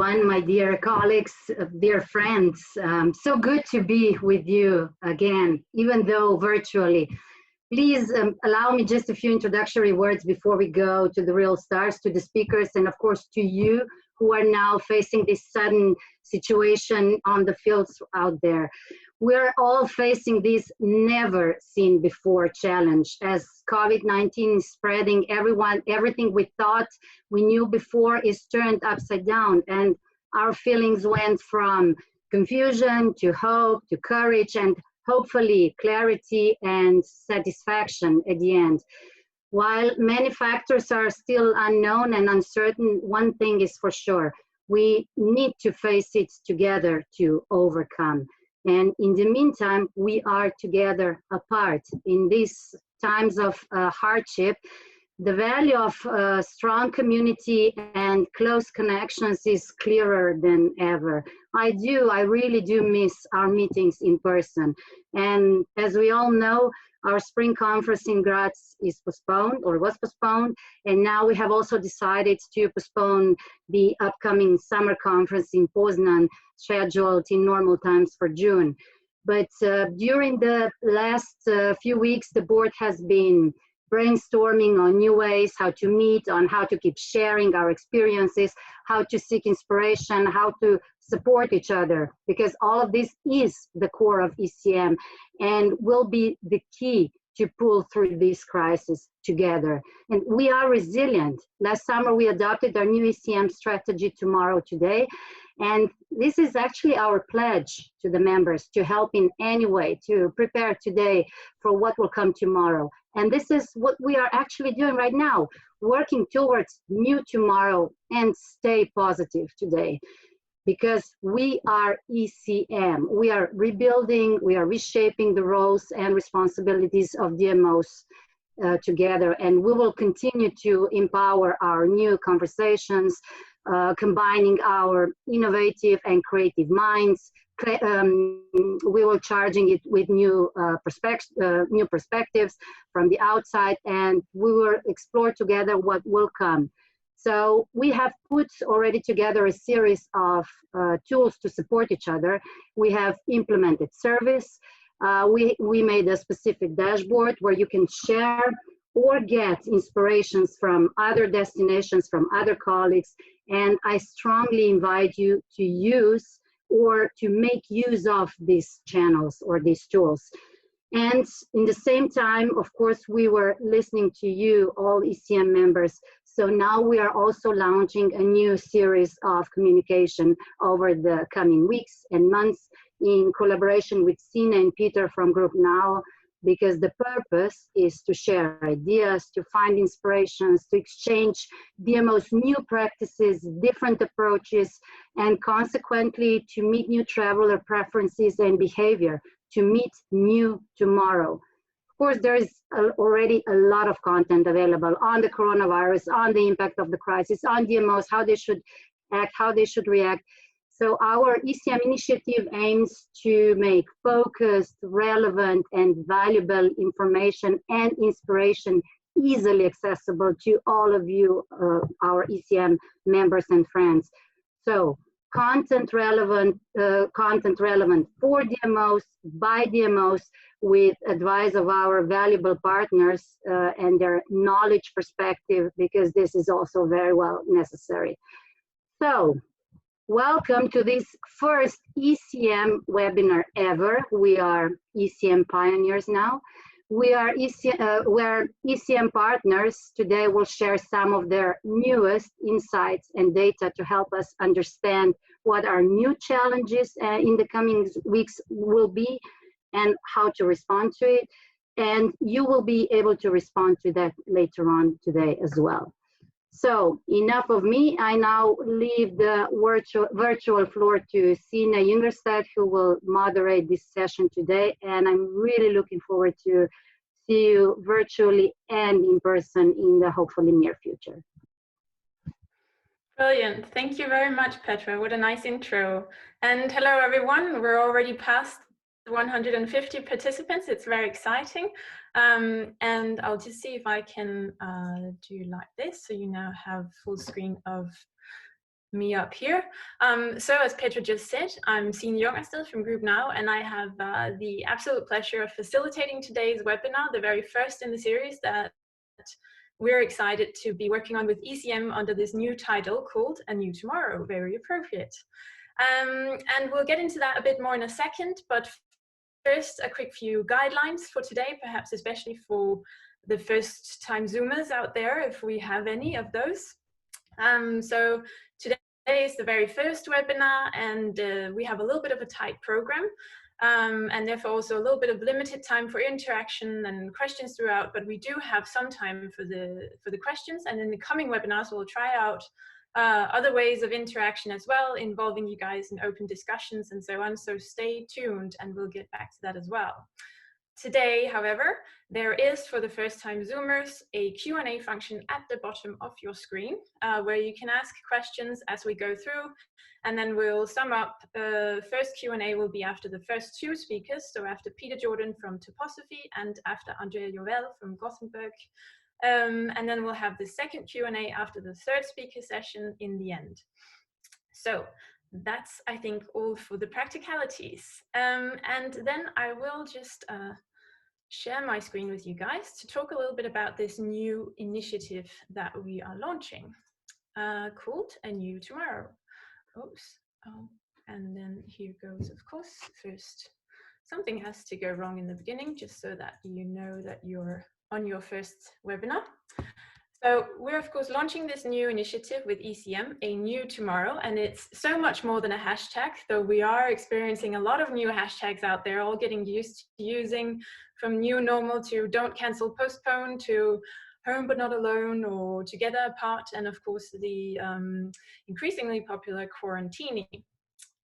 everyone, my dear colleagues, dear friends. So good to be with you again, even though virtually. Please allow me just a few introductory words before we go to the real stars, to the speakers, and of course to you who are now facing this sudden situation on the fields out there. We're all facing this never seen before challenge as COVID-19 is spreading. Everything we thought we knew before is turned upside down, and our feelings went from confusion to hope to courage and hopefully clarity and satisfaction at the end. While many factors are still unknown and uncertain, one thing is for sure: we need to face it together to overcome. And in the meantime, we are together apart. In these times of hardship, the value of strong community and close connections is clearer than ever. I really do miss our meetings in person. And as we all know, our spring conference in Graz is postponed, or was postponed, and now we have also decided to postpone the upcoming summer conference in Poznan, scheduled in normal times for June. But during the last few weeks, the board has been brainstorming on new ways how to meet, on how to keep sharing our experiences, how to seek inspiration, how to support each other, because all of this is the core of ECM and will be the key to pull through this crisis together. And we are resilient. Last summer, we adopted our new ECM strategy, Tomorrow, Today. And this is actually our pledge to the members to help in any way, to prepare today for what will come tomorrow. And this is what we are actually doing right now, working towards new tomorrow and stay positive today. Because we are ECM, we are rebuilding, we are reshaping the roles and responsibilities of DMOs together, and we will continue to empower our new conversations, combining our innovative and creative minds. We will charging it with new perspectives from the outside, and we will explore together what will come. So we have put already together a series of tools to support each other. We have implemented service. We made a specific dashboard where you can share or get inspirations from other destinations, from other colleagues. And I strongly invite you to use or to make use of these channels or these tools. And in the same time, of course, we were listening to you, all ECM members. So now we are also launching a new series of communication over the coming weeks and months in collaboration with Sina and Peter from Group Now, because the purpose is to share ideas, to find inspirations, to exchange DMOs' new practices, different approaches, and consequently to meet new traveler preferences and behavior, to meet new tomorrow. Of course, there is already a lot of content available on the coronavirus, on the impact of the crisis, on DMOs, how they should act, how they should react. So our ECM initiative aims to make focused, relevant, and valuable information and inspiration easily accessible to all of you, our ECM members and friends. So content relevant for DMOs, by DMOs, with advice of our valuable partners and their knowledge perspective, because this is also very well necessary. So, welcome to this first ECM webinar ever. We are ECM pioneers now. Where ECM partners today will share some of their newest insights and data to help us understand what our new challenges in the coming weeks will be and how to respond to it. And you will be able to respond to that later on today as well. So enough of me. I now leave the virtual floor to Sina Jungerstad, who will moderate this session today. And I'm really looking forward to see you virtually and in person in the hopefully near future. Brilliant. Thank you very much, Petra. What a nice intro. And hello, everyone. We're already past 150 participants. It's very exciting. And I'll just see if I can do like this. So you now have full screen of me up here. So as Petra just said, I'm Senior Yogastil from Group Now, and I have the absolute pleasure of facilitating today's webinar, the very first in the series that we're excited to be working on with ECM under this new title called A New Tomorrow, very appropriate. And we'll get into that a bit more in a second, but first, a quick few guidelines for today, perhaps especially for the first time Zoomers out there, if we have any of those. So today is the very first webinar, and we have a little bit of a tight program, and therefore also a little bit of limited time for interaction and questions throughout, but we do have some time for the questions, and in the coming webinars we'll try out other ways of interaction as well, involving you guys in open discussions and so on, so stay tuned and we'll get back to that as well. Today, however, there is, for the first time Zoomers, a Q&A function at the bottom of your screen where you can ask questions as we go through, and then we'll sum up. First Q&A will be after the first two speakers, so after Peter Jordan from Toposophy and after Andrea Jovell from Gothenburg. And then we'll have the second Q&A after the third speaker session in the end. So that's, I think, all for the practicalities. And then I will just share my screen with you guys to talk a little bit about this new initiative that we are launching called A New Tomorrow. Oops. Oh, and then here goes, of course, first, something has to go wrong in the beginning, just so that you know that you're on your first webinar. So we're of course launching this new initiative with ECM, A New Tomorrow, and it's so much more than a hashtag, though we are experiencing a lot of new hashtags out there, all getting used to using, from new normal to don't cancel, postpone, to home but not alone, or together apart, and of course the increasingly popular quarantining.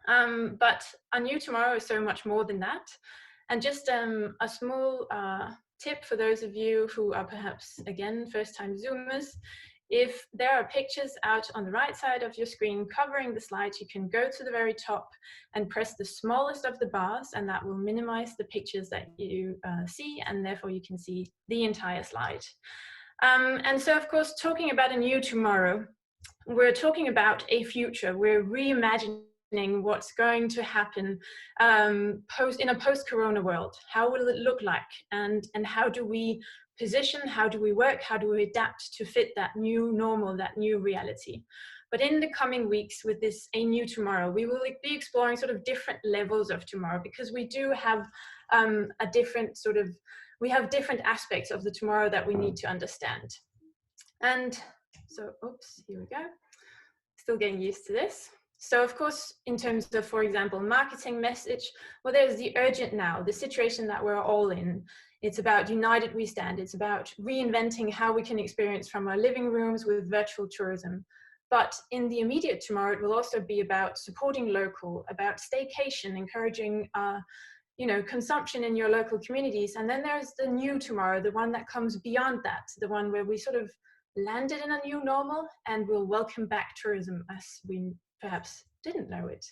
But A New Tomorrow is so much more than that. And just a small tip for those of you who are perhaps, again, first-time Zoomers, if there are pictures out on the right side of your screen covering the slides, you can go to the very top and press the smallest of the bars, and that will minimize the pictures that you see, and therefore you can see the entire slide. And so, of course, talking about a new tomorrow, we're talking about a future. We're reimagining what's going to happen in a post-corona world. How will it look like, and how do we position, how do we work, how do we adapt to fit that new normal, that new reality? But in the coming weeks with this A New Tomorrow, we will be exploring sort of different levels of tomorrow, because we do have a different sort of, we have different aspects of the tomorrow that we need to understand. And so, oops, here we go. Still getting used to this. So of course, in terms of, for example, marketing message, well, there's the urgent now, the situation that we're all in. It's about united we stand. It's about reinventing how we can experience from our living rooms with virtual tourism. But in the immediate tomorrow, it will also be about supporting local, about staycation, encouraging consumption in your local communities. And then there's the new tomorrow, the one that comes beyond that, the one where we sort of landed in a new normal and will welcome back tourism as we perhaps didn't know it.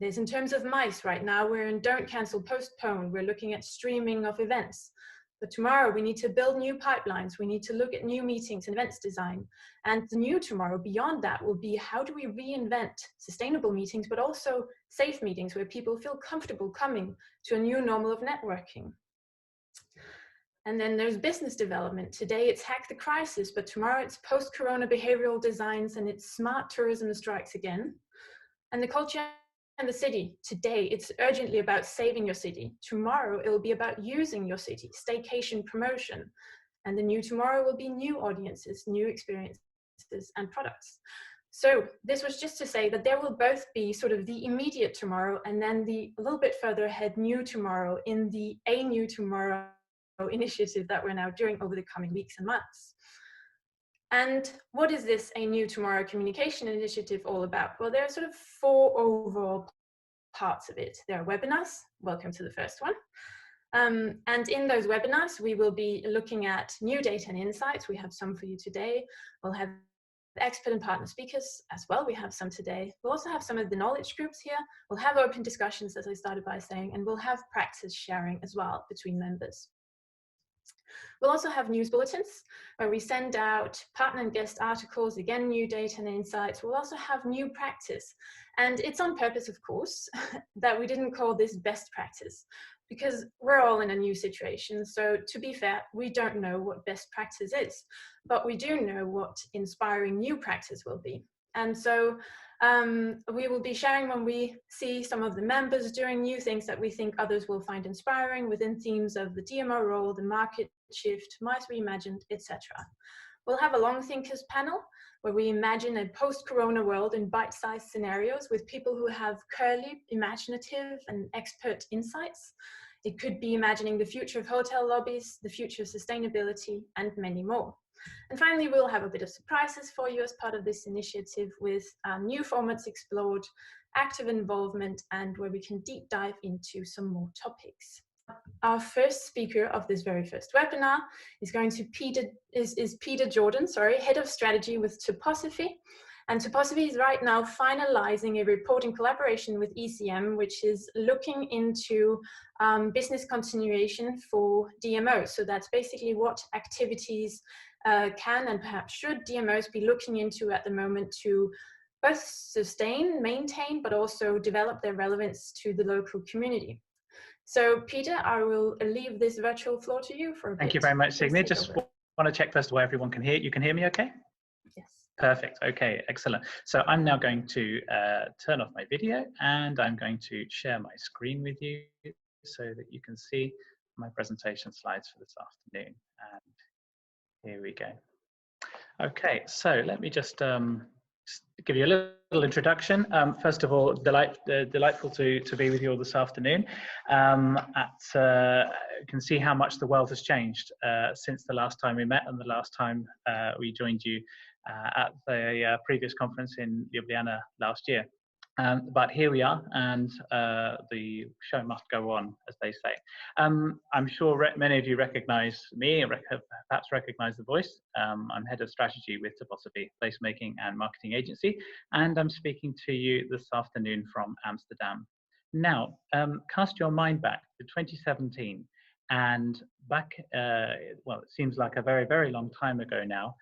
There's, in terms of MICE right now, we're in don't cancel, postpone. We're looking at streaming of events. But tomorrow we need to build new pipelines. We need to look at new meetings and events design. And the new tomorrow beyond that will be, how do we reinvent sustainable meetings, but also safe meetings where people feel comfortable coming to a new normal of networking. And then there's business development. Today it's hack the crisis, but tomorrow it's post-corona behavioral designs, and it's smart tourism strikes again. And the culture and the city. Today it's urgently about saving your city. Tomorrow it will be about using your city, staycation promotion. And the new tomorrow will be new audiences, new experiences and products. So this was just to say that there will both be sort of the immediate tomorrow, and then the a little bit further ahead new tomorrow in the A New Tomorrow initiative that we're now doing over the coming weeks and months. And what is this A New Tomorrow communication initiative all about? Well, there are sort of 4 overall parts of it. There are webinars. Welcome to the first one. And in those webinars, we will be looking at new data and insights. We have some for you today. We'll have expert and partner speakers as well. We have some today. We'll also have some of the knowledge groups here. We'll have open discussions, as I started by saying, and we'll have practice sharing as well between members. We'll also have news bulletins where we send out partner and guest articles, again, new data and insights. We'll also have new practice. And it's on purpose, of course, that we didn't call this best practice, because we're all in a new situation. So to be fair, we don't know what best practice is, but we do know what inspiring new practice will be. And so we will be sharing when we see some of the members doing new things that we think others will find inspiring within themes of the DMO role, the market shift, might reimagined, etc. We'll have a long thinkers panel where we imagine a post-corona world in bite-sized scenarios with people who have curly, imaginative and expert insights. It could be imagining the future of hotel lobbies, the future of sustainability, and many more. And finally, we'll have a bit of surprises for you as part of this initiative with new formats explored, active involvement, and where we can deep dive into some more topics. Our first speaker of this very first webinar is going to Peter Jordan, Head of Strategy with Toposophy. And Toposophy is right now finalizing a report in collaboration with ECM, which is looking into business continuation for DMOs. So that's basically what activities can and perhaps should DMOs be looking into at the moment to both sustain, maintain, but also develop their relevance to the local community. So Peter, I will leave this virtual floor to you for a bit. Thank you very much, Signe. Just want to check first of all, everyone can hear. You can hear me okay? Yes. Perfect. Okay, excellent. So I'm now going to turn off my video and I'm going to share my screen with you so that you can see my presentation slides for this afternoon. And here we go. Okay, so let me just give you a little introduction. First of all, delightful to be with you all this afternoon. You can see how much the world has changed since the last time we met and the last time we joined you at the previous conference in Ljubljana last year. But here we are, and the show must go on, as they say. I'm sure many of you recognize me, perhaps recognize the voice. I'm Head of Strategy with Toposophy, placemaking and marketing agency, and I'm speaking to you this afternoon from Amsterdam. Now, cast your mind back to 2017, and back, well, it seems like a very, very long time ago now,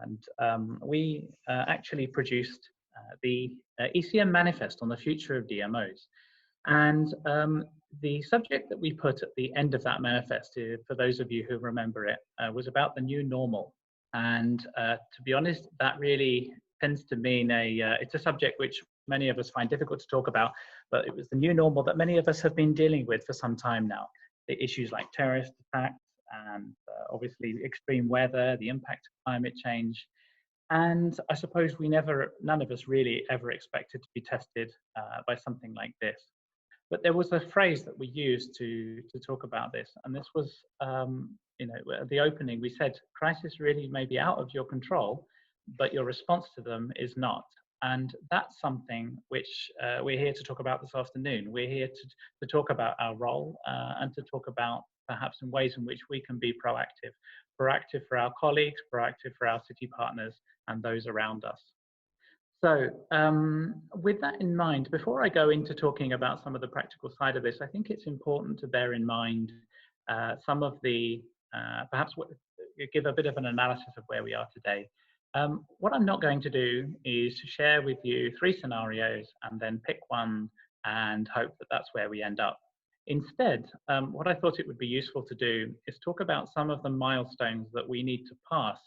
and we actually produced the ECM manifest on the future of DMOs. And the subject that we put at the end of that manifest, for those of you who remember it, was about the new normal. And to be honest, that really tends to mean it's a subject which many of us find difficult to talk about, but it was the new normal that many of us have been dealing with for some time now. The issues like terrorist attacks and obviously extreme weather, the impact of climate change. And I suppose none of us really ever expected to be tested by something like this. But there was a phrase that we used to talk about this, and this was, at the opening we said, crisis really may be out of your control, but your response to them is not. And that's something which we're here to talk about this afternoon. We're here to talk about our role and to talk about perhaps in ways in which we can be proactive for our colleagues, proactive for our city partners, and those around us. So with that in mind, before I go into talking about some of the practical side of this, I think it's important to bear in mind some of the, perhaps give a bit of an analysis of where we are today. What I'm not going to do is to share with you 3 scenarios and then pick one and hope that that's where we end up. Instead, what I thought it would be useful to do is talk about some of the milestones that we need to pass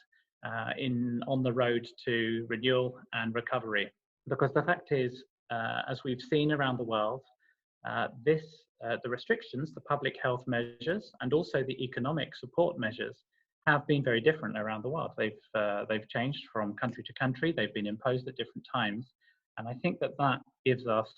on the road to renewal and recovery. Because the fact is, as we've seen around the world, the restrictions, the public health measures, and also the economic support measures have been very different around the world. They've changed from country to country. They've been imposed at different times. And I think that gives us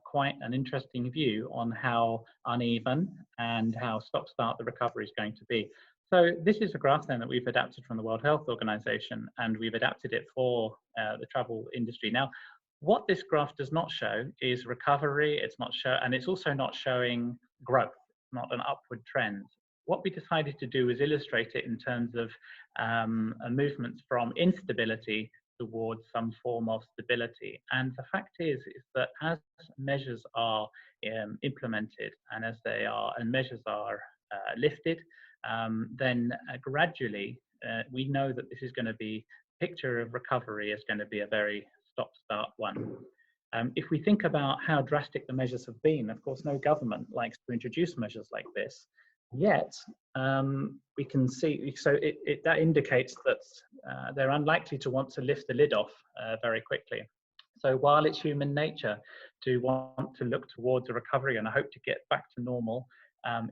quite an interesting view on how uneven and how stop-start the recovery is going to be. So this is a graph then that we've adapted from the World Health Organization, and we've adapted it for the travel industry. Now, what this graph does not show is recovery. And it's also not showing growth, not an upward trend. What we decided to do is illustrate it in terms of a movement from instability towards some form of stability. And the fact is that as measures are implemented and as measures are lifted, then gradually we know that this is going to be, picture of recovery is going to be a very stop-start one. If we think about how drastic the measures have been, of course, no government likes to introduce measures like this. Yet, we can see, so that indicates that they're unlikely to want to lift the lid off very quickly. So while it's human nature to want to look towards a recovery and I hope to get back to normal,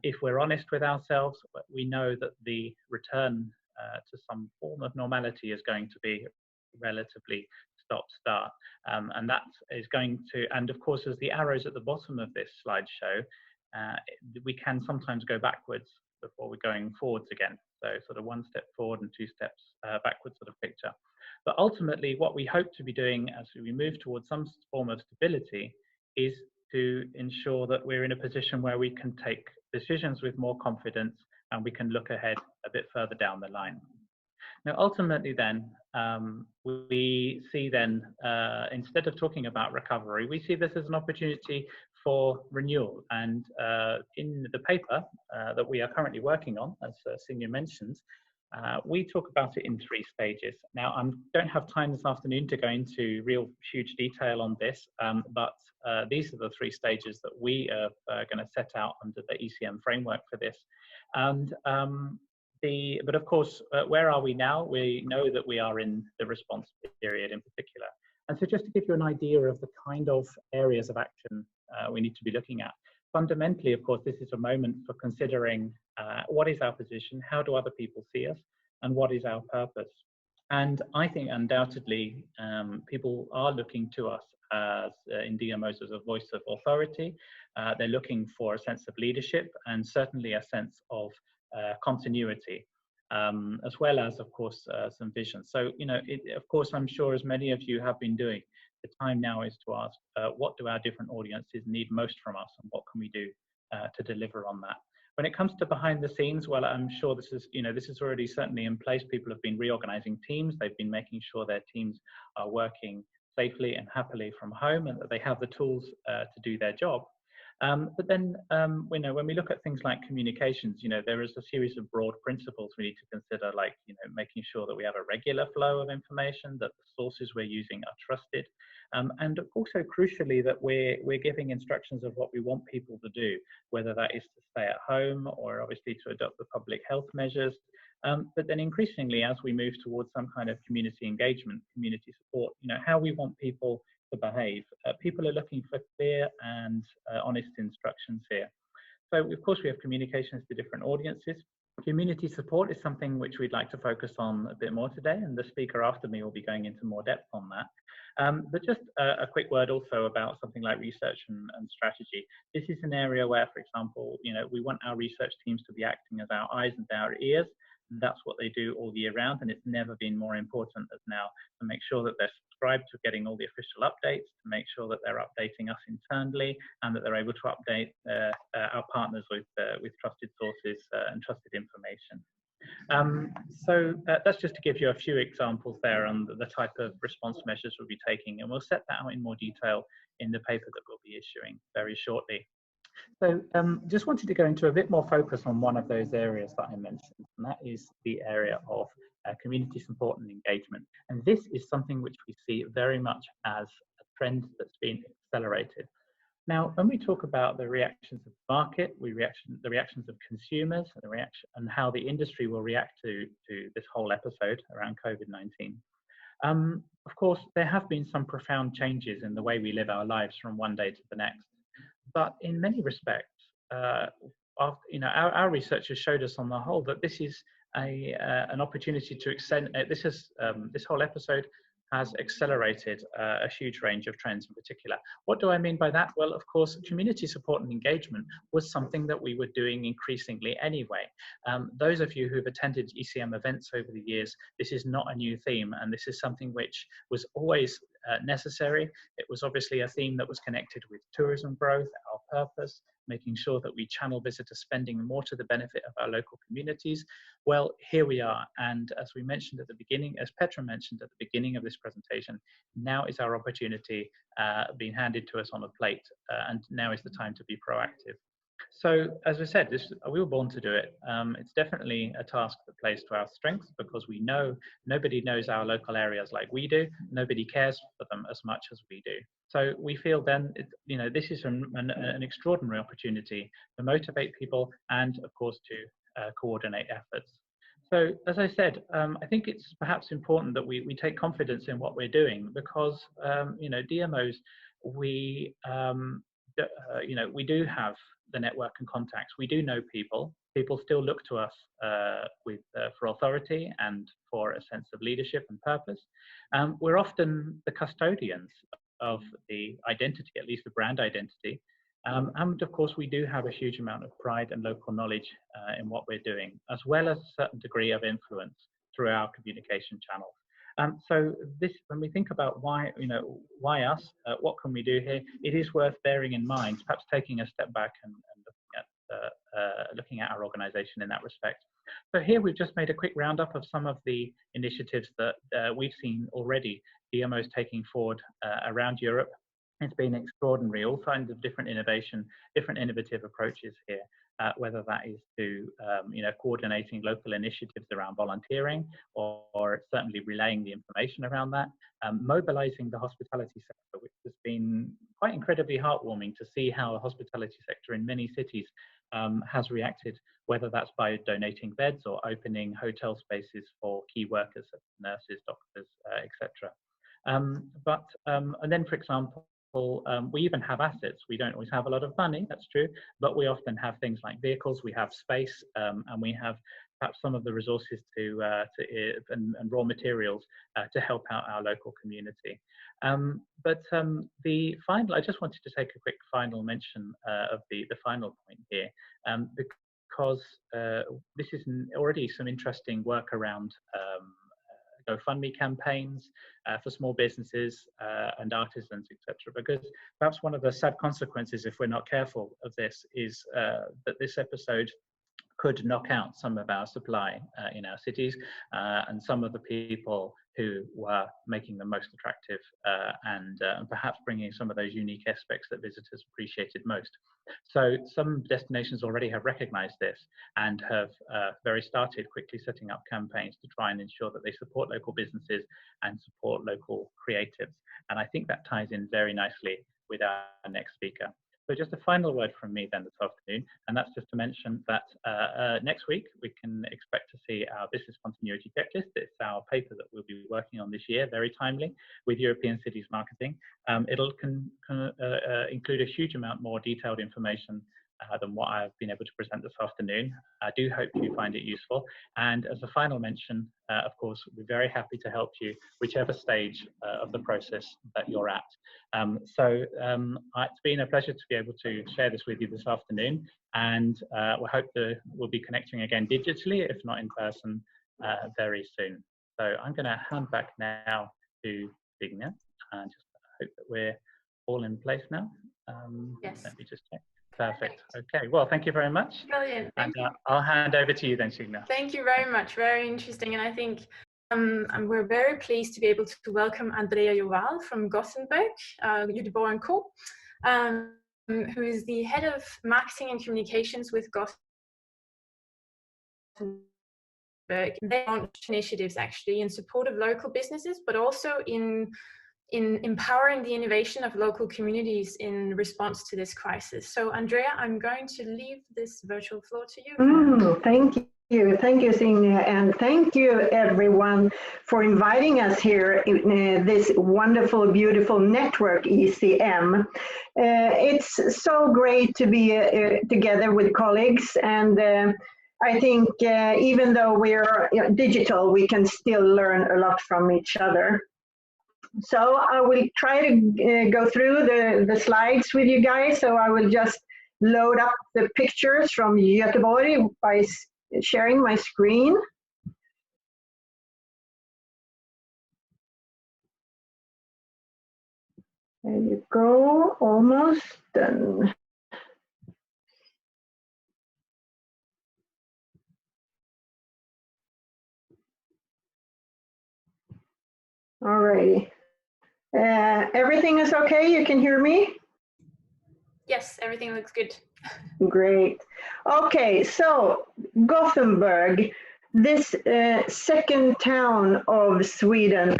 if we're honest with ourselves, we know that the return to some form of normality is going to be relatively stop-start. And that is going to, and of course, as the arrows at the bottom of this slide show, we can sometimes go backwards before we're going forwards again. So sort of one step forward and two steps backwards sort of picture. But ultimately, what we hope to be doing as we move towards some form of stability is to ensure that we're in a position where we can take decisions with more confidence and we can look ahead a bit further down the line. Now, ultimately then, we see then, instead of talking about recovery, we see this as an opportunity for renewal. And in the paper that we are currently working on, as Signe mentioned, we talk about it in 3 stages. Now, I don't have time this afternoon to go into real huge detail on this, but these are the 3 stages that we are going to set out under the ECM framework for this. And but of course, where are we now? We know that we are in the response period in particular. And so just to give you an idea of the kind of areas of action we need to be looking at, fundamentally, of course, this is a moment for considering what is our position, how do other people see us, and what is our purpose. And I think undoubtedly people are looking to us as in DMOs as a voice of authority. They're looking for a sense of leadership and certainly a sense of continuity, as well as, of course, some vision. So, you know, of course, I'm sure as many of you have been doing, the time now is to ask, what do our different audiences need most from us and what can we do to deliver on that? When it comes to behind the scenes, well, I'm sure this is, you know, this is already certainly in place. People have been reorganizing teams. They've been making sure their teams are working safely and happily from home and that they have the tools to do their job. But then, you know, when we look at things like communications, you know, there is a series of broad principles we need to consider, like, you know, making sure that we have a regular flow of information, that the sources we're using are trusted, and also crucially that we're giving instructions of what we want people to do, whether that is to stay at home or obviously to adopt the public health measures. But then increasingly, as we move towards some kind of community engagement, community support, you know, how we want people to behave. People are looking for clear and honest instructions here. So of course we have communications to different audiences. Community support is something which we'd like to focus on a bit more today, and the speaker after me will be going into more depth on that. But just a quick word also about something like research and strategy. This is an area where, for example, you know, we want our research teams to be acting as our eyes and our ears. That's what they do all year round, and it's never been more important as now to make sure that they're subscribed to getting all the official updates, to make sure that they're updating us internally, and that they're able to update our partners with trusted sources and trusted information. So that's just to give you a few examples there on the type of response measures we'll be taking, and we'll set that out in more detail in the paper that we'll be issuing very shortly. So just wanted to go into a bit more focus on one of those areas that I mentioned, and that is the area of community support and engagement. And this is something which we see very much as a trend that's been accelerated. Now, when we talk about the reactions of the market, the reactions of consumers, and how the industry will react to this whole episode around COVID-19, of course, there have been some profound changes in the way we live our lives from one day to the next. But in many respects, you know, our research has showed us on the whole that this is an opportunity to extend. This whole episode has accelerated a huge range of trends in particular. What do I mean by that? Well, of course, community support and engagement was something that we were doing increasingly anyway. Those of you who've attended ECM events over the years, this is not a new theme, and this is something which was always necessary. It was obviously a theme that was connected with tourism growth, our purpose, making sure that we channel visitor spending more to the benefit of our local communities. Well, here we are. And as we mentioned at the beginning, as Petra mentioned at the beginning of this presentation, now is our opportunity being handed to us on a plate. And now is the time to be proactive. So, as I said, we were born to do it. It's definitely a task that plays to our strengths because we know nobody knows our local areas like we do. Nobody cares for them as much as we do. So we feel then, this is an extraordinary opportunity to motivate people and, of course, to coordinate efforts. So, as I said, I think it's perhaps important that we take confidence in what we're doing because, DMOs, we do have the network and contacts. We do know people. People still look to us for authority and for a sense of leadership and purpose. We're often the custodians of the identity, at least the brand identity. And of course, we do have a huge amount of pride and local knowledge in what we're doing, as well as a certain degree of influence through our communication channels. So when we think about why us, what can we do here, it is worth bearing in mind, perhaps taking a step back and looking at our organization in that respect. So here we've just made a quick roundup of some of the initiatives that we've seen already, DMOs taking forward around Europe. It's been extraordinary, all kinds of different innovation, different innovative approaches here. Whether that is to coordinating local initiatives around volunteering or certainly relaying the information around that, mobilizing the hospitality sector, which has been quite incredibly heartwarming to see how the hospitality sector in many cities has reacted, whether that's by donating beds or opening hotel spaces for key workers, such as nurses, doctors, etc. And then, for example, we even have assets. We don't always have a lot of money, that's true, but we often have things like vehicles, we have space, and we have perhaps some of the resources and raw materials to help out our local community. I just wanted to take a quick final mention of the final point here, because this is already some interesting work around GoFundMe campaigns for small businesses and artisans, etc. Because perhaps one of the sad consequences, if we're not careful of this, is that this episode could knock out some of our supply in our cities and some of the people who were making them most attractive and perhaps bringing some of those unique aspects that visitors appreciated most. So some destinations already have recognized this and have started quickly setting up campaigns to try and ensure that they support local businesses and support local creatives. And I think that ties in very nicely with our next speaker. So just a final word from me then this afternoon, and that's just to mention that next week we can expect to see our business continuity checklist. It's our paper that we'll be working on this year, very timely, with European cities marketing. It'll include a huge amount more detailed information than what I've been able to present this afternoon. I do hope you find it useful. And as a final mention, of course, we're very happy to help you whichever stage of the process that you're at. It's been a pleasure to be able to share this with you this afternoon, and we hope that we'll be connecting again digitally, if not in person, very soon. So I'm going to hand back now to Signe, and just hope that we're all in place now. Yes. Let me just check. Perfect. Okay. Well, thank you very much. Brilliant. And I'll hand over to you then, Signe. Thank you very much. Very interesting. And I think we're very pleased to be able to welcome Andrea Jovell from Gothenburg, Göteborg and Co., who is the head of marketing and communications with Gothenburg. They launched initiatives actually in support of local businesses, but also in empowering the innovation of local communities in response to this crisis. So Andrea, I'm going to leave this virtual floor to you. Thank you. Thank you, Signe, and thank you everyone for inviting us here in this wonderful, beautiful network, ECM. It's so great to be together with colleagues, and I think even though we're digital, we can still learn a lot from each other. So I will try to go through the slides with you guys. So I will just load up the pictures from Göteborg by sharing my screen. There you go, almost done. All righty. Everything is okay? You can hear me? Yes, everything looks good. Great. Okay, so Gothenburg, this second town of Sweden,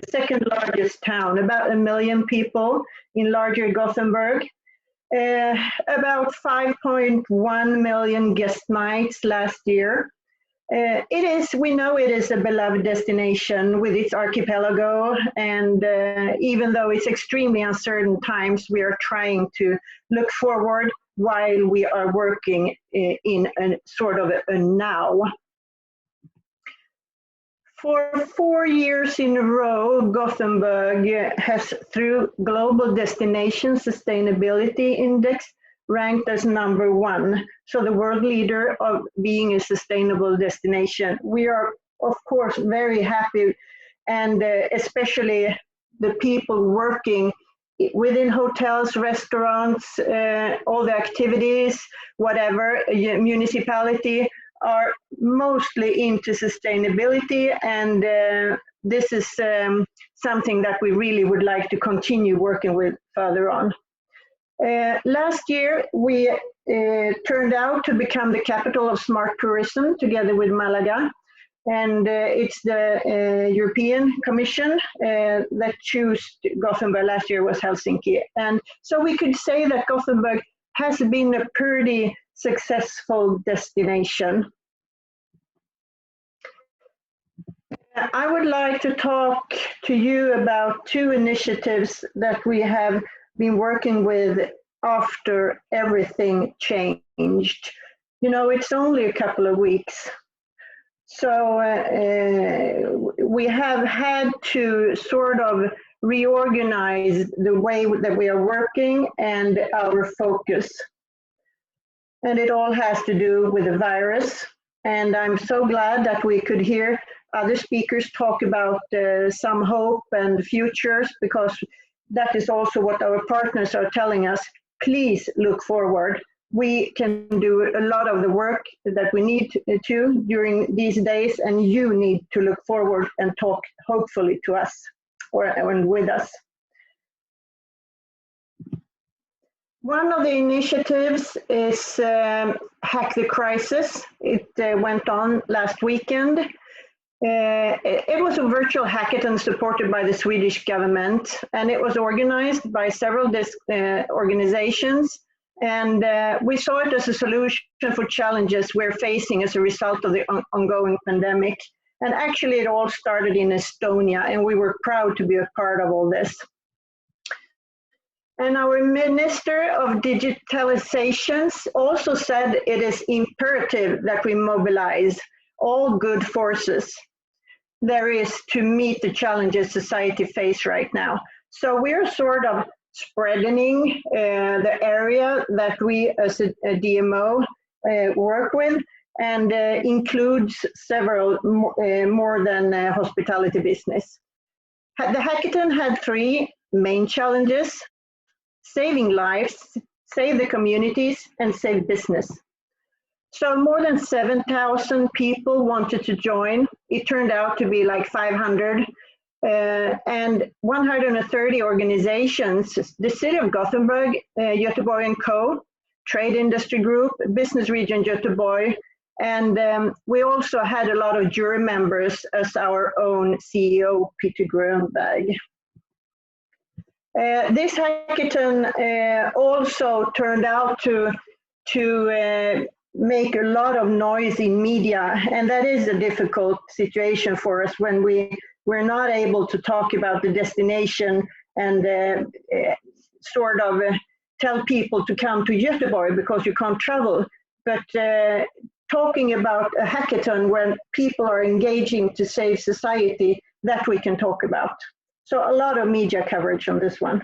second largest town, about 1 million people in larger Gothenburg, about 5.1 million guest nights last year. We know it is a beloved destination with its archipelago, and even though it's extremely uncertain times, we are trying to look forward while we are working in a sort of a now. For 4 years in a row, Gothenburg has, through Global Destination Sustainability Index, ranked as #1, so the world leader of being a sustainable destination. We are, of course, very happy, and especially the people working within hotels, restaurants, all the activities, whatever, municipality, are mostly into sustainability, and this is something that we really would like to continue working with further on. Last year, we turned out to become the capital of smart tourism together with Malaga, and it's the European Commission that chose Gothenburg. Last year was Helsinki, and so we could say that Gothenburg has been a pretty successful destination. I would like to talk to you about 2 initiatives that we have been working with after everything changed. You know, it's only a couple of weeks. So we have had to sort of reorganize the way that we are working and our focus. And it all has to do with the virus. And I'm so glad that we could hear other speakers talk about some hope and futures, because that is also what our partners are telling us. Please look forward. We can do a lot of the work that we need to during these days, and you need to look forward and talk hopefully to us and with us. One of the initiatives is Hack the Crisis. It went on last weekend. It was a virtual hackathon supported by the Swedish government, and it was organized by several organizations. And we saw it as a solution for challenges we're facing as a result of the ongoing pandemic. And actually, it all started in Estonia, and we were proud to be a part of all this. And our Minister of Digitalizations also said it is imperative that we mobilize all good forces there is to meet the challenges society faces right now. So we're sort of spreading the area that we as a DMO work with, and includes several more than hospitality business. The hackathon had 3 main challenges: saving lives, save the communities, and save business. So more than 7,000 people wanted to join. It turned out to be like 500. And 130 organizations, the City of Gothenburg, Göteborg and Co., Trade Industry Group, Business Region Göteborg, and we also had a lot of jury members as our own CEO, Peter Grönberg. This hackathon also turned out to make a lot of noise in media, and that is a difficult situation for us when we're not able to talk about the destination and sort of tell people to come to Göteborg because you can't travel. But talking about a hackathon when people are engaging to save society, that we can talk about. So a lot of media coverage on this one.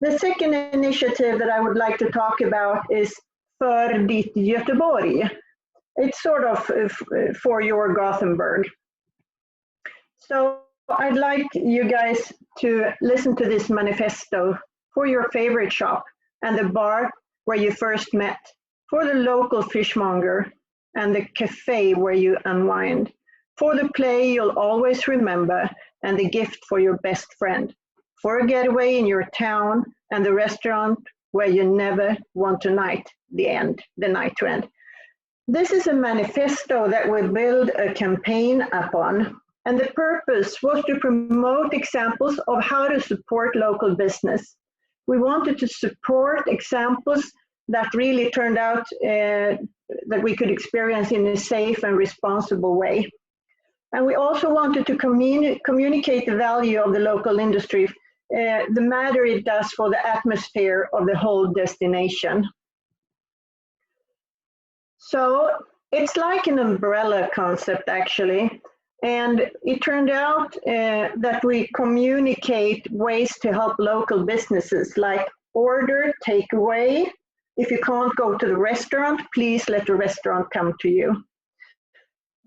The second initiative that I would like to talk about is För ditt Göteborg. It's sort of for your Gothenburg. So I'd like you guys to listen to this manifesto for your favorite shop and the bar where you first met, for the local fishmonger and the cafe where you unwind, for the play you'll always remember and the gift for your best friend, for a getaway in your town and the restaurant where you never want a night. the end, the night to end. This is a manifesto that we build a campaign upon, and the purpose was to promote examples of how to support local business. We wanted to support examples that really turned out that we could experience in a safe and responsible way. And we also wanted to communicate the value of the local industry, the matter it does for the atmosphere of the whole destination. So it's like an umbrella concept, actually. And it turned out that we communicate ways to help local businesses, like order, takeaway. If you can't go to the restaurant, please let the restaurant come to you.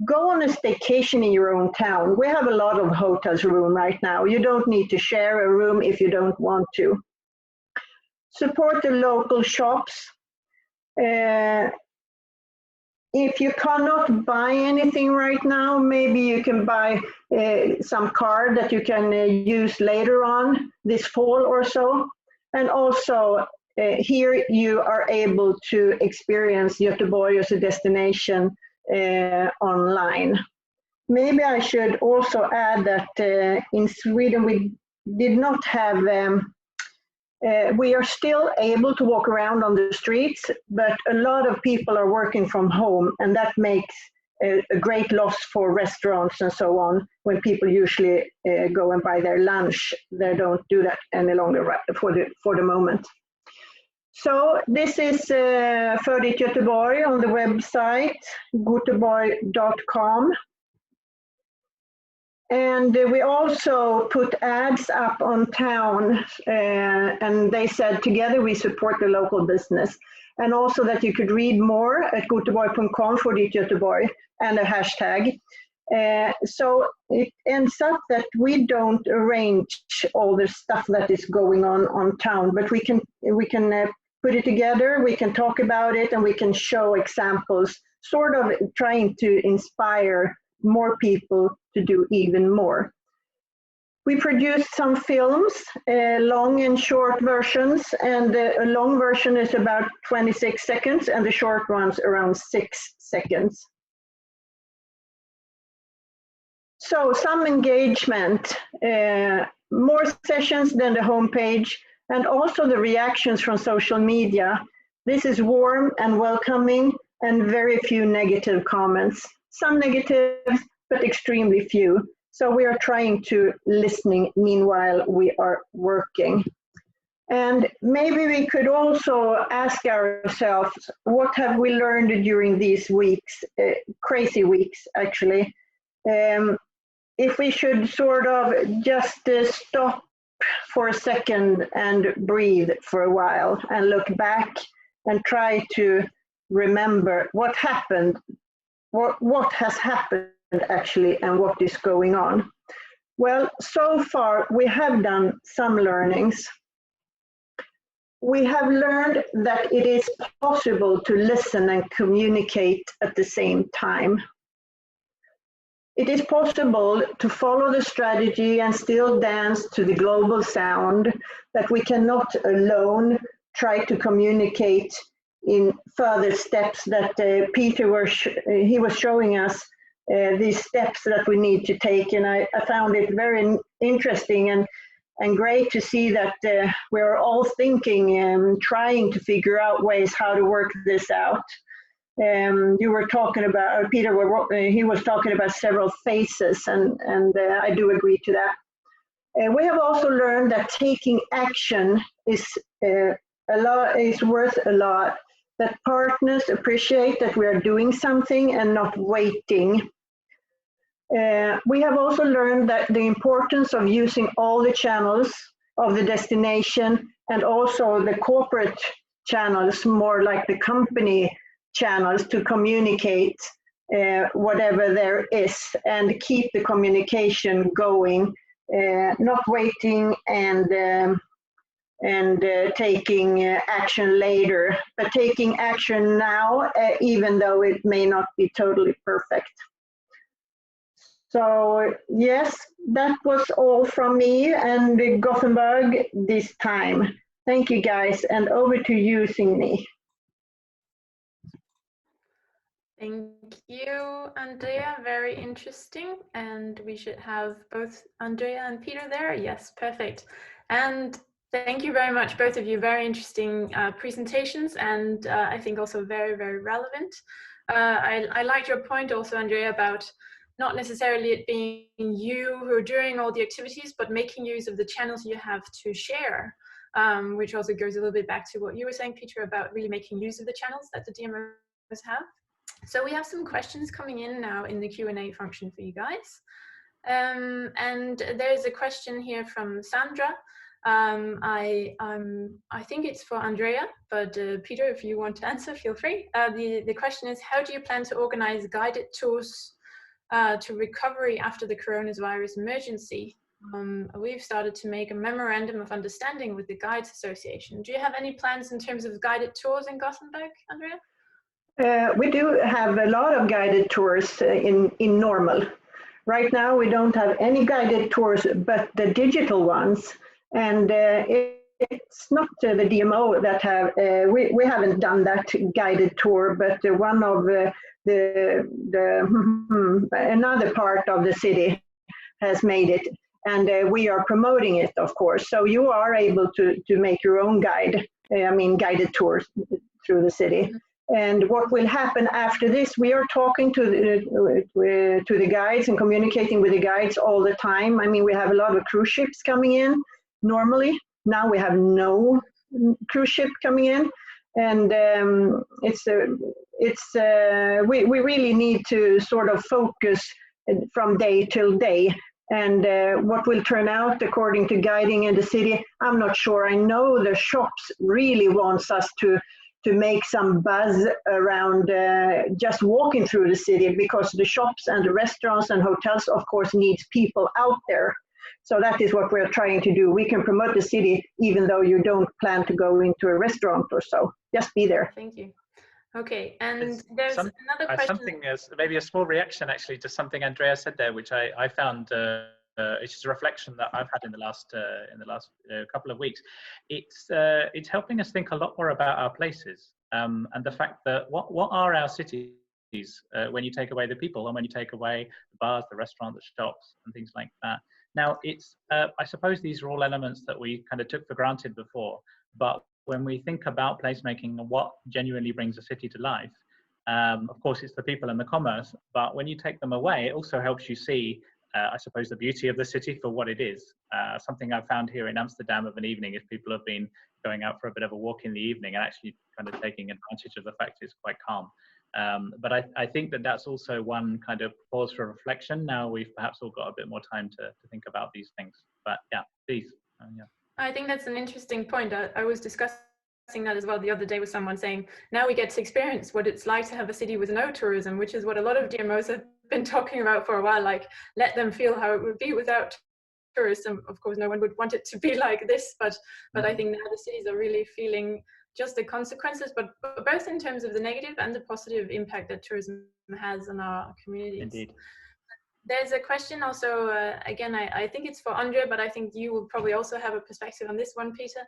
Go on a staycation in your own town. We have a lot of hotels room right now. You don't need to share a room if you don't want to. Support the local shops. If you cannot buy anything right now, maybe you can buy some card that you can use later on this fall or so. And also here you are able to experience Göteborg as a destination online. Maybe I should also add that in Sweden we did not have we are still able to walk around on the streets, but a lot of people are working from home, and that makes a great loss for restaurants and so on. When people usually go and buy their lunch, they don't do that any longer for the moment. So this is För ditt Göteborg on the website, göteborg.com. And we also put ads up on town, and they said together we support the local business. And also that you could read more at göteborg.com för ditt Göteborg and a hashtag. So it ends up that we don't arrange all the stuff that is going on town, but we can put it together, we can talk about it, and we can show examples, sort of trying to inspire more people to do even more. We produced some films, long and short versions, and a long version is about 26 seconds and the short ones around 6 seconds. So some engagement, more sessions than the homepage, and also the reactions from social media. This is warm and welcoming and very few negative comments. Some negatives, but extremely few. So we are trying to listening meanwhile we are working. And maybe we could also ask ourselves, what have we learned during these weeks, crazy weeks actually? If we should sort of just stop for a second and breathe for a while and look back and try to remember what happened, what has happened actually, and what is going on. Well, so far we have done some learnings. We have learned that it is possible to listen and communicate at the same time. It is possible to follow the strategy and still dance to the global sound, that we cannot alone try to communicate in further steps that Peter was showing us, these steps that we need to take. And I found it very interesting and great to see that we're all thinking and trying to figure out ways how to work this out. You were talking about, Peter, he was talking about several phases, and I do agree to that. We have also learned that taking action is worth a lot, that partners appreciate that we are doing something and not waiting. We have also learned that the importance of using all the channels of the destination and also the corporate channels, more like the company channels, to communicate whatever there is and keep the communication going, not waiting and taking action later, but taking action now, even though it may not be totally perfect. So yes, that was all from me and Gothenburg this time. Thank you guys, and over to you, Signe. Thank you, Andrea. Very interesting. And we should have both Andrea and Peter there. Yes, perfect. And thank you very much, both of you. Very interesting presentations, and I think also very, very relevant. I liked your point also, Andrea, about not necessarily it being you who are doing all the activities, but making use of the channels you have to share, which also goes a little bit back to what you were saying, Peter, about really making use of the channels that the DMOs have. So we have some questions coming in now in the Q&A function for you guys. And there's a question here from Sandra. I think it's for Andrea, but Peter, if you want to answer, feel free. The question is, how do you plan to organize guided tours to recovery after the coronavirus emergency? We've started to make a memorandum of understanding with the Guides Association. Do you have any plans in terms of guided tours in Gothenburg, Andrea? We do have a lot of guided tours in normal. Right now, we don't have any guided tours, but the digital ones. And it's not the DMO that have, we haven't done that guided tour, but one of another part of the city has made it. And we are promoting it, of course. So you are able to make your own guided tours through the city. And what will happen after this, we are talking to the guides and communicating with the guides all the time. I mean, we have a lot of cruise ships coming in normally. Now we have no cruise ship coming in. And we really need to sort of focus from day till day. And what will turn out according to guiding in the city, I'm not sure. I know the shops really wants us to make some buzz around just walking through the city, because the shops and the restaurants and hotels, of course, needs people out there. So that is what we're trying to do. We can promote the city even though you don't plan to go into a restaurant or so. Just be there. Thank you. Okay, and there's another question. Something as maybe a small reaction actually to something Andrea said there, which I found it's just a reflection that I've had in the last couple of weeks. It's helping us think a lot more about our places and the fact that what are our cities when you take away the people and when you take away the bars, the restaurant, the shops, and things like that. Now, it's I suppose these are all elements that we kind of took for granted before, but when we think about placemaking and what genuinely brings a city to life, of course, it's the people and the commerce, but when you take them away, it also helps you see I suppose the beauty of the city for what it is. Something I've found here in Amsterdam of an evening is people have been going out for a bit of a walk in the evening and actually kind of taking advantage of the fact it's quite calm. But I think that that's also one kind of pause for reflection. Now we've perhaps all got a bit more time to think about these things. But yeah, please. Yeah. I think that's an interesting point. I was discussing that as well the other day with someone, saying now we get to experience what it's like to have a city with no tourism, which is what a lot of DMOs have been talking about for a while, like let them feel how it would be without tourism. Of course, no one would want it to be like this, but I think now the cities are really feeling just the consequences, but both in terms of the negative and the positive impact that tourism has on our communities. Indeed. There's a question also, again, I think it's for Andrea, but I think you will probably also have a perspective on this one, Peter.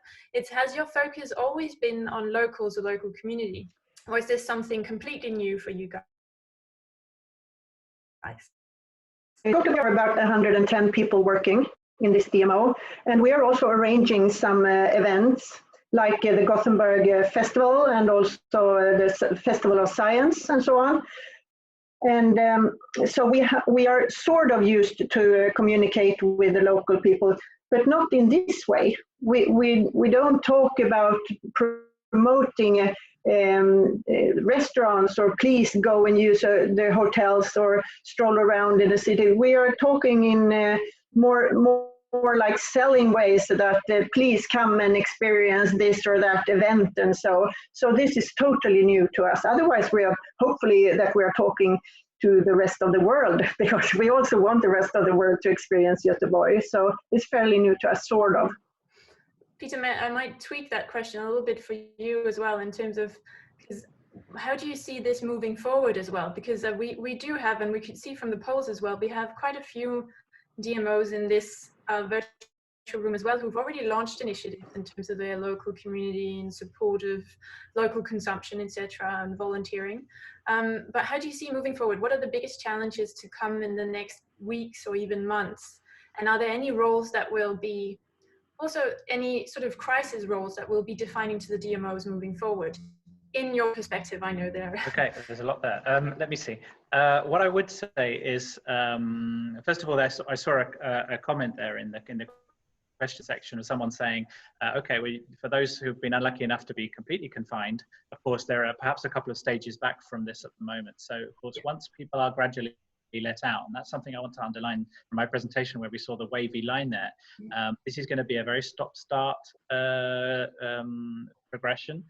Has your focus always been on locals or local community? Or is this something completely new for you guys? In total, there are about 110 people working in this DMO, and we are also arranging some events like the Gothenburg Festival and also the Festival of Science and so on. And so we are sort of used to communicate with the local people, but not in this way. We don't talk about promoting restaurants or please go and use the hotels or stroll around in the city. We are talking in more like selling ways that please come and experience this or that event, and so this is totally new to us. Otherwise, we are hopefully that we are talking to the rest of the world, because we also want the rest of the world to experience Göteborg. So it's fairly new to us, sort of. Peter, I might tweak that question a little bit for you as well, in terms of, because how do you see this moving forward as well? Because we do have, and we could see from the polls as well, we have quite a few DMOs in this virtual room as well who've already launched initiatives in terms of their local community and support of local consumption, etc., and volunteering. But how do you see moving forward? What are the biggest challenges to come in the next weeks or even months? And are there any roles that will be, also any sort of crisis roles that will be defining to the DMOs moving forward? In your perspective, I know there. Okay, there's a lot there. Let me see. What I would say is, first of all, I saw a comment there in the question section of someone saying, okay, for those who've been unlucky enough to be completely confined, of course, there are perhaps a couple of stages back from this at the moment. So, of course, once people are gradually let out, and that's something I want to underline from my presentation where we saw the wavy line there. This is going to be a very stop-start progression.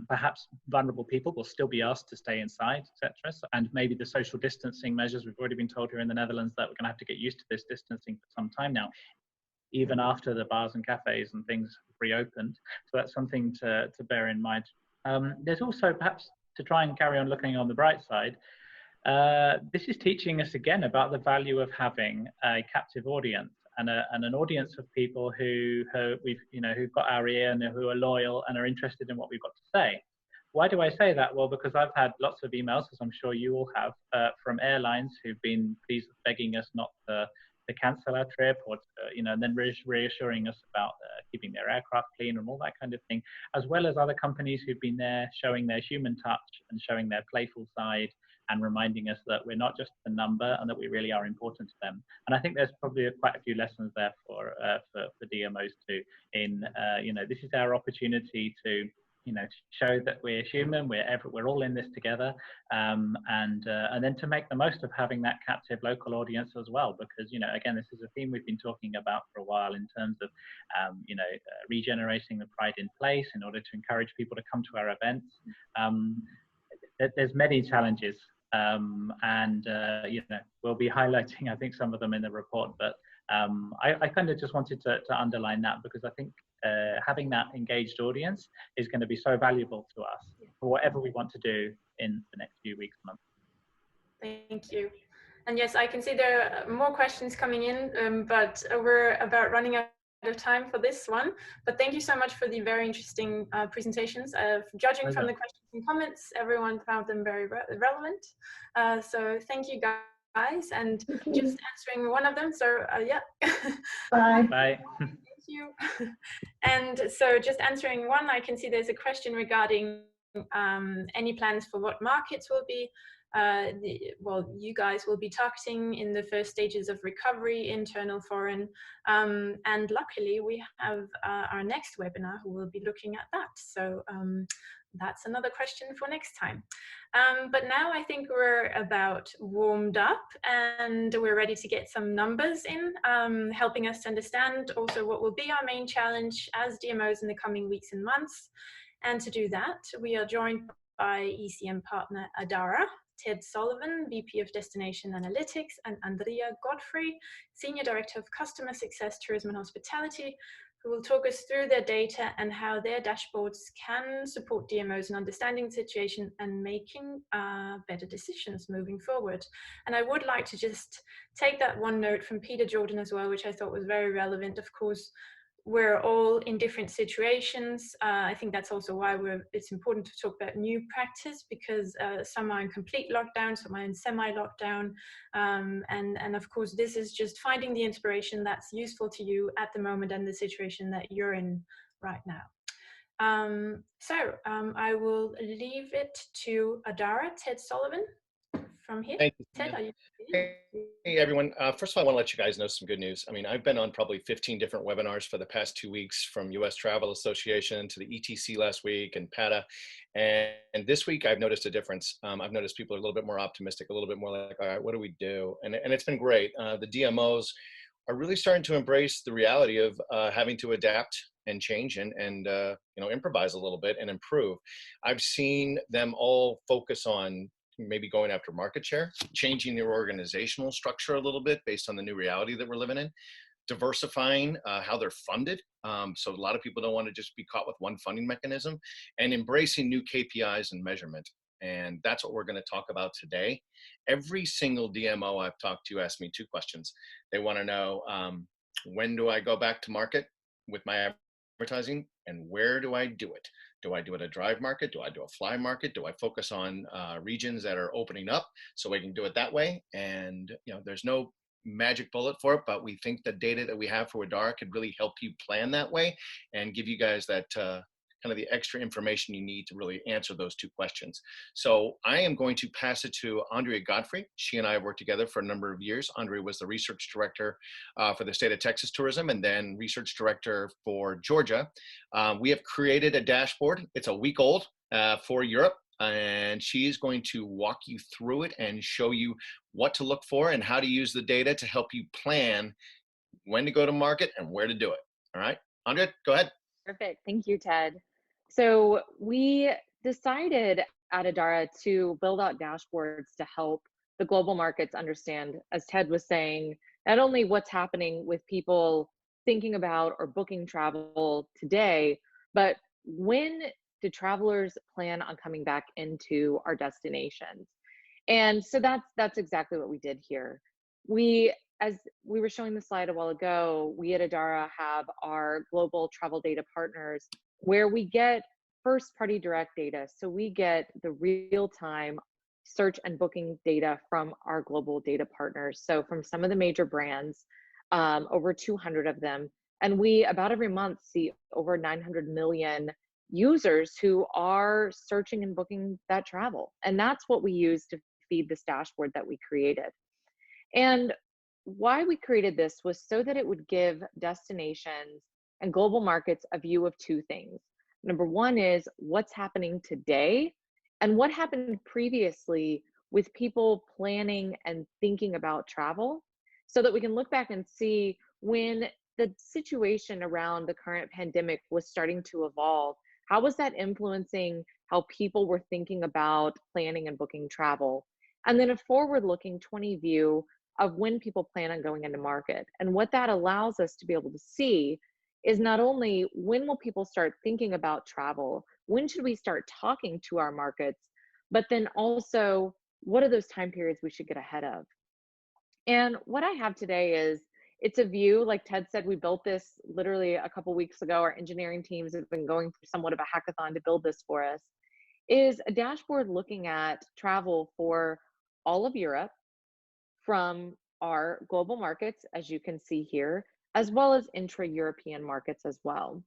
Perhaps vulnerable people will still be asked to stay inside, etc. And maybe the social distancing measures, we've already been told here in the Netherlands that we're going to have to get used to this distancing for some time now, even after the bars and cafes and things reopened. So that's something to bear in mind. There's also, perhaps to try and carry on looking on the bright side, this is teaching us again about the value of having a captive audience and an audience of people who've got our ear and who are loyal and are interested in what we've got to say. Why do I say that? Well, because I've had lots of emails, as I'm sure you all have, from airlines who've been begging us not to cancel our trip, or and then reassuring us about keeping their aircraft clean and all that kind of thing, as well as other companies who've been there showing their human touch and showing their playful side and reminding us that we're not just a number and that we really are important to them. And I think there's probably quite a few lessons there for DMOs too. This is our opportunity to show that we're human, we're all in this together, and then to make the most of having that captive local audience as well, because again, this is a theme we've been talking about for a while in terms of regenerating the pride in place in order to encourage people to come to our events. There's many challenges, and we'll be highlighting, I think, some of them in the report, but I kind of just wanted to underline that, because I think having that engaged audience is going to be so valuable to us for whatever we want to do in the next few weeks, months. Thank you. And yes, I can see there are more questions coming in, but we're about running out of time for this one. But thank you so much for the very interesting presentations. Judging from the questions and comments, everyone found them very relevant. So thank you guys, and just answering one of them. So yeah. Bye. Bye. Thank you. And so just answering one, I can see there's a question regarding any plans for what markets will be. You guys will be targeting in the first stages of recovery, internal, foreign, and luckily we have our next webinar who will be looking at that. So that's another question for next time. But now I think we're about warmed up and we're ready to get some numbers in, helping us to understand also what will be our main challenge as DMOs in the coming weeks and months. And to do that, we are joined by ECM partner Adara, Ted Sullivan, VP of Destination Analytics, and Andrea Godfrey, Senior Director of Customer Success, Tourism and Hospitality, who will talk us through their data and how their dashboards can support DMOs in understanding the situation and making better decisions moving forward. And I would like to just take that one note from Peter Jordan as well, which I thought was very relevant. Of course, we're all in different situations. I think that's also why it's important to talk about new practice, because some are in complete lockdown, some are in semi-lockdown. And of course, this is just finding the inspiration that's useful to you at the moment and the situation that you're in right now. I will leave it to Adara, Ted Sullivan from here. Thank you. Ted, are you? Hey everyone. First of all, I want to let you guys know some good news. I mean, I've been on probably 15 different webinars for the past 2 weeks, from US Travel Association to the ETC last week and PATA. And this week I've noticed a difference. I've noticed people are a little bit more optimistic, a little bit more like, all right, what do we do? And it's been great. The DMOs are really starting to embrace the reality of having to adapt and change and improvise a little bit and improve. I've seen them all focus on maybe going after market share, changing their organizational structure a little bit based on the new reality that we're living in, diversifying how they're funded. So a lot of people don't want to just be caught with one funding mechanism, and embracing new KPIs and measurement. And that's what we're going to talk about today. Every single DMO I've talked to asked me 2 questions. They want to know, When do I go back to market with my advertising, and where do I do it? Do I do it a drive market? Do I do a fly market? Do I focus on regions that are opening up so we can do it that way? And there's no magic bullet for it, but we think the data that we have for Adara could really help you plan that way and give you guys that kind of the extra information you need to really answer those two questions. So I am going to pass it to Andrea Godfrey. She and I have worked together for a number of years. Andrea was the research director for the state of Texas Tourism and then research director for Georgia. We have created a dashboard. It's a week old for Europe. And she's going to walk you through it and show you what to look for and how to use the data to help you plan when to go to market and where to do it. All right, Andrea, go ahead. Perfect. Thank you, Ted. So we decided at Adara to build out dashboards to help the global markets understand, as Ted was saying, not only what's happening with people thinking about or booking travel today, but when do travelers plan on coming back into our destinations? And so that's exactly what we did here. As we were showing the slide a while ago, we at Adara have our global travel data partners where we get first-party direct data. So we get the real-time search and booking data from our global data partners. So from some of the major brands, over 200 of them. And we, about every month, see over 900 million users who are searching and booking that travel. And that's what we use to feed this dashboard that we created. And why we created this was so that it would give destinations and global markets a view of two things. Number one is what's happening today and what happened previously with people planning and thinking about travel, so that we can look back and see when the situation around the current pandemic was starting to evolve, how was that influencing how people were thinking about planning and booking travel? And then a forward-looking 20 view of when people plan on going into market. And what that allows us to be able to see is not only when will people start thinking about travel, when should we start talking to our markets, but then also what are those time periods we should get ahead of? And what I have today is, it's a view, like Ted said, we built this literally a couple weeks ago. Our engineering teams have been going through somewhat of a hackathon to build this for us, is a dashboard looking at travel for all of Europe from our global markets, as you can see here, as well as intra-European markets as well.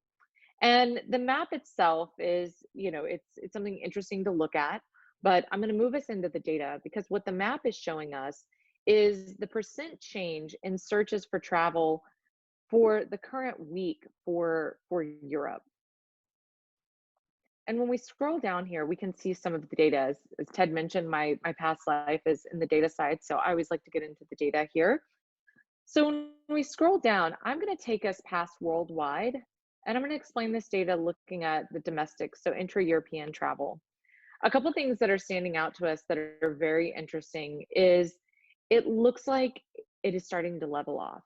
And the map itself is, it's something interesting to look at, but I'm going to move us into the data because what the map is showing us is the percent change in searches for travel for the current week for Europe. And when we scroll down here, we can see some of the data. As Ted mentioned, my past life is in the data side, so I always like to get into the data here. So when we scroll down, I'm going to take us past worldwide, and I'm going to explain this data looking at the domestic, so intra-European travel. A couple things that are standing out to us that are very interesting is it looks like it is starting to level off.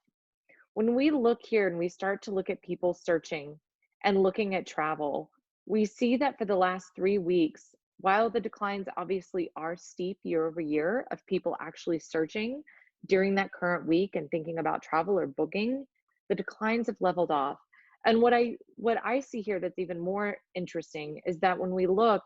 When we look here and we start to look at people searching and looking at travel, we see that for the last 3 weeks, while the declines obviously are steep year over year of people actually searching during that current week and thinking about travel or booking, the declines have leveled off. And what I see here that's even more interesting is that when we look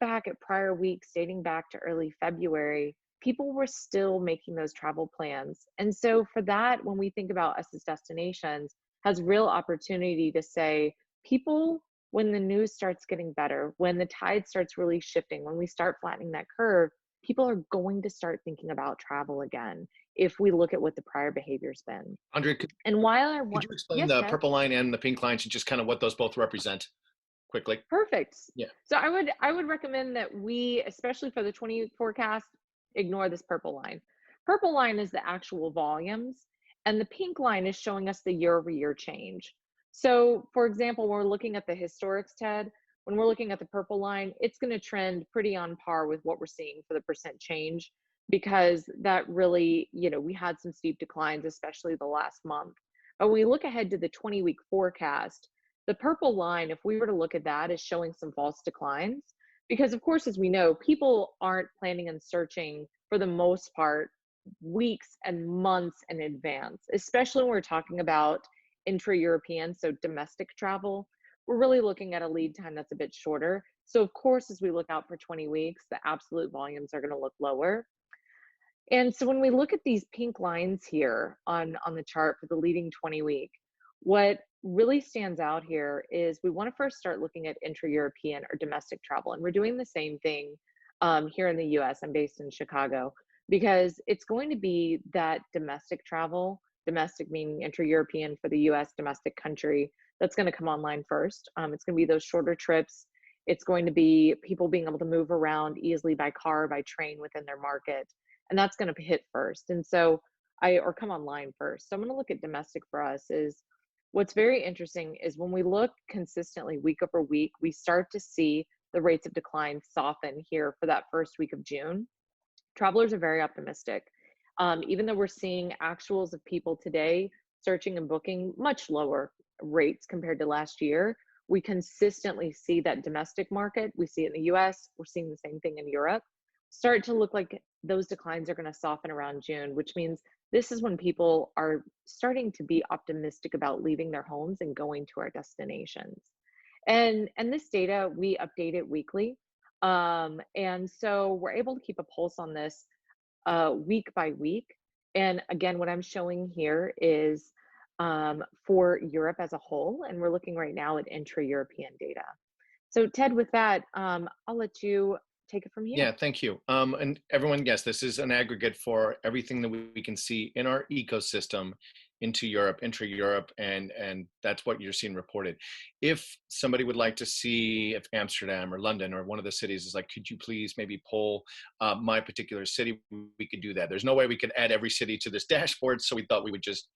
back at prior weeks dating back to early February, people were still making those travel plans. And so for that, when we think about us as destinations, has real opportunity to say, people, when the news starts getting better, when the tide starts really shifting, when we start flattening that curve, people are going to start thinking about travel again if we look at what the prior behavior's been. Andrea, could you explain the purple line and the pink lines and just kind of what those both represent quickly? Perfect. Yeah. So I would recommend that we, especially for the 20-week forecast, ignore this purple line. Purple line is the actual volumes, and the pink line is showing us the year-over-year change. So for example, when we're looking at the historics, Ted, when we're looking at the purple line, it's going to trend pretty on par with what we're seeing for the percent change, because that really, we had some steep declines, especially the last month. But when we look ahead to the 20-week forecast, the purple line, if we were to look at that, is showing some false declines. Because of course, as we know, people aren't planning and searching for the most part weeks and months in advance, especially when we're talking about intra-European, so domestic travel. We're really looking at a lead time that's a bit shorter. So of course, as we look out for 20 weeks, the absolute volumes are going to look lower. And so when we look at these pink lines here on the chart for the leading 20 week, what really stands out here is we want to first start looking at intra-European or domestic travel. And we're doing the same thing here in the US. I'm based in Chicago, because it's going to be that domestic travel, domestic meaning intra-European for the US domestic country, that's going to come online first. It's going to be those shorter trips. It's going to be people being able to move around easily by car, by train within their market. And that's going to hit first. And so or come online first. So I'm going to look at domestic for us. Is what's very interesting is when we look consistently week over week, we start to see the rates of decline soften here for that first week of June. Travelers are very optimistic. Even though we're seeing actuals of people today searching and booking much lower rates compared to last year, we consistently see that domestic market. We see it in the US, we're seeing the same thing in Europe, start to look like those declines are going to soften around June, which means this is when people are starting to be optimistic about leaving their homes and going to our destinations. And this data, we update it weekly. And so we're able to keep a pulse on this week by week. And again, what I'm showing here is for Europe as a whole, and we're looking right now at intra-European data. So Ted, with that, I'll let you take it from here. Yeah, thank you. And everyone, yes, this is an aggregate for everything that we can see in our ecosystem into Europe, intra-Europe, and that's what you're seeing reported. If somebody would like to see if Amsterdam or London or one of the cities is like, could you please maybe poll my particular city, we could do that. There's no way we could add every city to this dashboard, so we thought we would just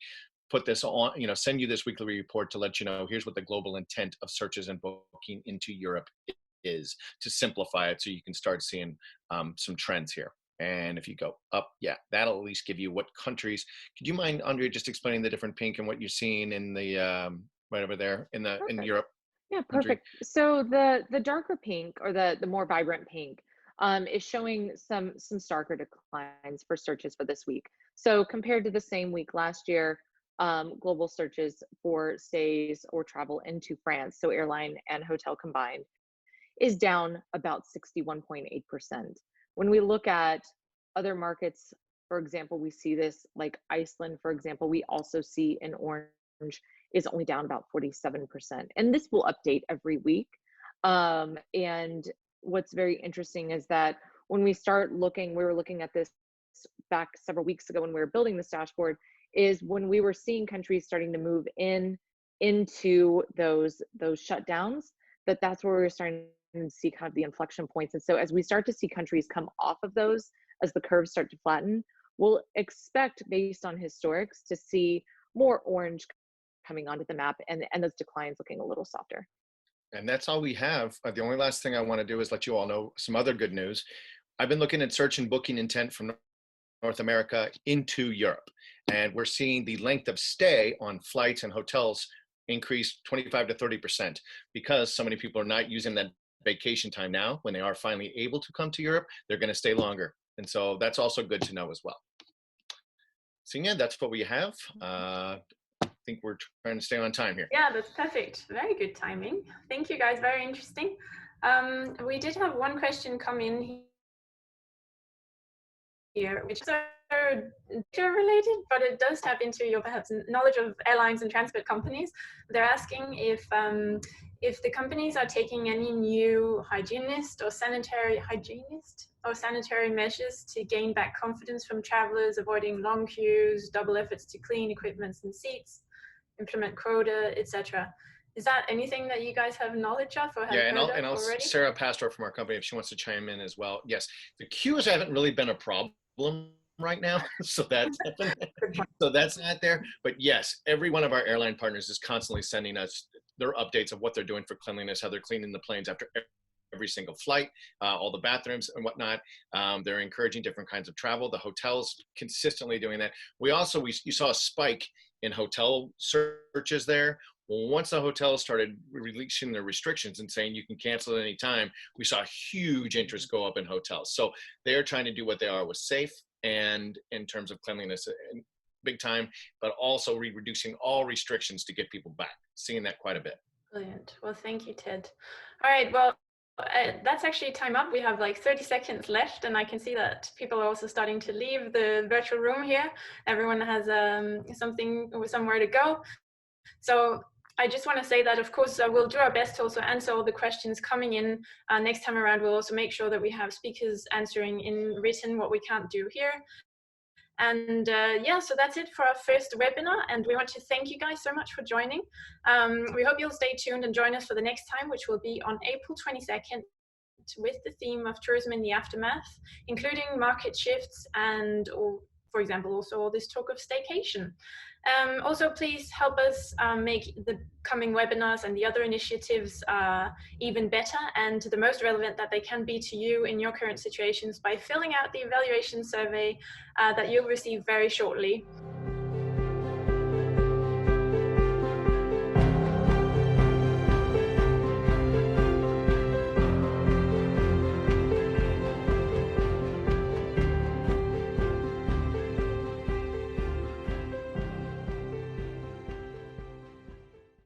put this on, send you this weekly report to let you know, here's what the global intent of searches and booking into Europe is, to simplify it so you can start seeing some trends here. And if you go up, yeah, that'll at least give you what countries. Could you mind, Andrea, just explaining the different pink and what you're seeing in the right over there in Europe? Yeah, perfect. So the darker pink, or the more vibrant pink, is showing some starker declines for searches for this week. So compared to the same week last year, global searches for stays or travel into France, so airline and hotel combined, is down about 61.8%. When we look at other markets, for example, we see this like Iceland, for example, we also see in orange is only down about 47%. And this will update every week. And what's very interesting is that when we start looking, we were looking at this back several weeks ago when we were building this dashboard, is when we were seeing countries starting to move into those shutdowns, that's where we were starting to see kind of the inflection points. And so as we start to see countries come off of those, as the curves start to flatten, we'll expect, based on historics, to see more orange coming onto the map and those declines looking a little softer. And that's all we have. The only last thing I want to do is let you all know some other good news. I've been looking at search and booking intent from North America into Europe, and we're seeing the length of stay on flights and hotels increase 25 to 30%, because so many people are not using that vacation time now. When they are finally able to come to Europe, they're going to stay longer. And so that's also good to know as well. So yeah, that's what we have. I think we're trying to stay on time here. Yeah, that's perfect. Very good timing. Thank you guys, very interesting. We did have one question come in here, which is data related, but it does tap into your perhaps knowledge of airlines and transport companies. They're asking if the companies are taking any new hygienist or sanitary measures to gain back confidence from travelers, avoiding long queues, double efforts to clean equipments and seats, implement quota, etc. Is that anything that you guys have knowledge of or have heard of already? Sarah Pastor from our company, if she wants to chime in as well. Yes, the queues haven't really been a problem right now, so that's not there. But yes, every one of our airline partners is constantly sending us their updates of what they're doing for cleanliness, how they're cleaning the planes after every single flight, all the bathrooms and whatnot. They're encouraging different kinds of travel. The hotels consistently doing that. You saw a spike in hotel searches there. Well, once the hotels started releasing their restrictions and saying you can cancel at any time, we saw huge interest go up in hotels. So they're trying to do what they are was safe, and in terms of cleanliness, big time, but also reducing all restrictions to get people back. Seeing that quite a bit. Brilliant. Well, thank you, Ted. All right, well, that's actually time up. We have like 30 seconds left, and I can see that people are also starting to leave the virtual room here. Everyone has somewhere to go. So I just want to say that, of course, we'll do our best to also answer all the questions coming in. Next time around, we'll also make sure that we have speakers answering in written what we can't do here. And yeah, so that's it for our first webinar, and we want to thank you guys so much for joining. We hope you'll stay tuned and join us for the next time, which will be on April 22nd, with the theme of tourism in the aftermath, including market shifts and, for example, also all this talk of staycation. Also, please help us make the coming webinars and the other initiatives even better and the most relevant that they can be to you in your current situations by filling out the evaluation survey that you'll receive very shortly.